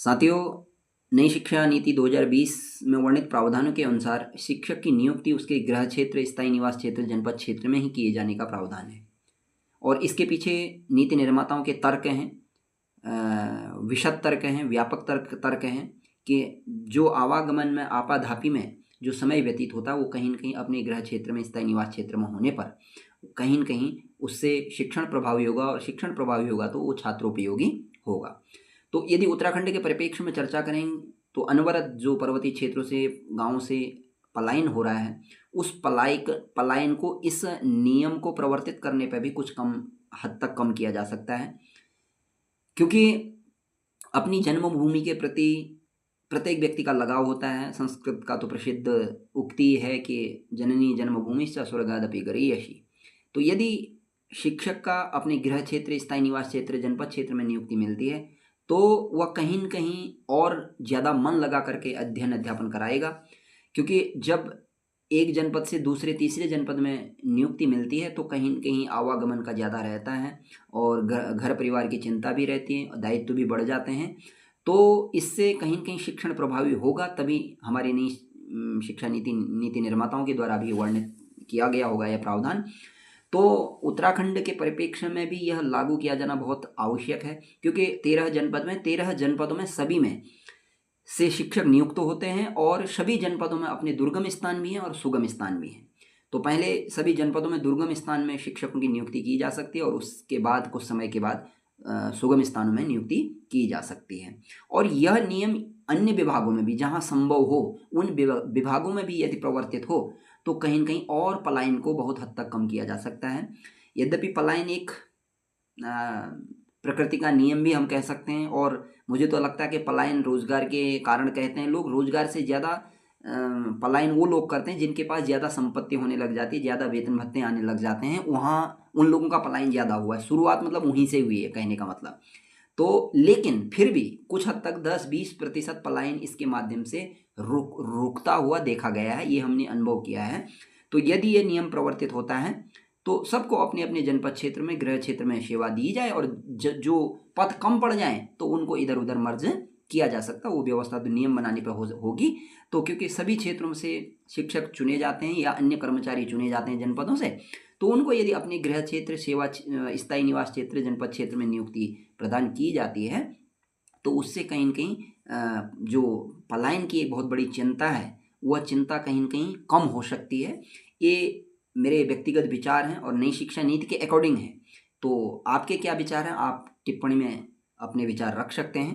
साथियों, नई शिक्षा नीति 2020 में वर्णित प्रावधानों के अनुसार शिक्षक की नियुक्ति उसके गृह क्षेत्र, स्थायी निवास क्षेत्र, जनपद क्षेत्र में ही किए जाने का प्रावधान है। और इसके पीछे नीति निर्माताओं के तर्क हैं, विशद तर्क हैं, व्यापक तर्क हैं कि जो आवागमन में, आपाधापी में जो समय व्यतीत होता है वो कहीं न कहीं अपने गृह क्षेत्र में, स्थायी निवास क्षेत्र में होने पर कहीं न कहीं उससे शिक्षण प्रभावी होगा, और शिक्षण प्रभावी होगा तो वो छात्रोपयोगी होगा। तो यदि उत्तराखंड के परिप्रेक्ष्य में चर्चा करें तो अनवरत जो पर्वतीय क्षेत्रों से, गाँव से पलायन हो रहा है, उस पलायन को इस नियम को प्रवर्तित करने पर भी कुछ कम हद तक कम किया जा सकता है, क्योंकि अपनी जन्मभूमि के प्रति प्रत्येक व्यक्ति का लगाव होता है। संस्कृत का तो प्रसिद्ध उक्ति है कि जननी जन्मभूमिश्च स्वर्गादपि गरीयसी। तो यदि शिक्षक का अपने गृह क्षेत्र, स्थायी निवास क्षेत्र, जनपद क्षेत्र में नियुक्ति मिलती है तो वह कहीं न कहीं और ज़्यादा मन लगा करके अध्ययन अध्यापन कराएगा, क्योंकि जब एक जनपद से दूसरे तीसरे जनपद में नियुक्ति मिलती है तो कहीं न कहीं आवागमन का ज़्यादा रहता है और घर परिवार की चिंता भी रहती है, दायित्व भी बढ़ जाते हैं। तो इससे कहीं न कहीं शिक्षण प्रभावी होगा, तभी हमारी नई शिक्षा नीति निर्माताओं के द्वारा भी वर्णित किया गया होगा यह प्रावधान। तो उत्तराखंड के परिप्रेक्ष्य में भी यह लागू किया जाना बहुत आवश्यक है, क्योंकि 13 जनपदों में सभी में से शिक्षक नियुक्त होते हैं, और सभी जनपदों में अपने दुर्गम स्थान भी हैं और सुगम स्थान भी हैं। तो पहले सभी जनपदों में दुर्गम स्थान में शिक्षकों की नियुक्ति की जा सकती है, और उसके बाद कुछ समय के बाद सुगम स्थानों में नियुक्ति की जा सकती है। और यह नियम अन्य विभागों में भी जहाँ संभव हो, उन विभागों में भी यदि प्रवर्तित हो तो कहीं न कहीं और पलायन को बहुत हद तक कम किया जा सकता है। यद्यपि पलायन एक प्रकृति का नियम भी हम कह सकते हैं, और मुझे तो लगता है कि पलायन रोजगार के कारण कहते हैं लोग। रोजगार से ज़्यादा पलायन वो लोग करते हैं जिनके पास ज़्यादा संपत्ति होने लग जाती है, ज़्यादा वेतन भत्ते आने लग जाते हैं, वहाँ उन लोगों का पलायन ज़्यादा हुआ है। शुरुआत मतलब वहीं से हुई है, कहने का मतलब। तो लेकिन फिर भी कुछ हद तक 10-20% पलायन इसके माध्यम से रुकता हुआ देखा गया है, ये हमने अनुभव किया है। तो यदि ये नियम प्रवर्तित होता है तो सबको अपने अपने जनपद क्षेत्र में, गृह क्षेत्र में सेवा दी जाए, और जो पद कम पड़ जाएं तो उनको इधर उधर मर्ज किया जा सकता है। वो व्यवस्था तो नियम बनाने पर होगी। तो क्योंकि सभी क्षेत्रों से शिक्षक चुने जाते हैं या अन्य कर्मचारी चुने जाते हैं जनपदों से, तो उनको यदि अपने गृह क्षेत्र, सेवा, स्थायी निवास क्षेत्र, जनपद क्षेत्र में नियुक्ति प्रदान की जाती है तो उससे कहीं न कहीं जो पलायन की एक बहुत बड़ी चिंता है, वह चिंता कहीं न कहीं कम हो सकती है। ये मेरे व्यक्तिगत विचार हैं और नई शिक्षा नीति के अकॉर्डिंग है। तो आपके क्या विचार हैं? आप टिप्पणी में अपने विचार रख सकते हैं।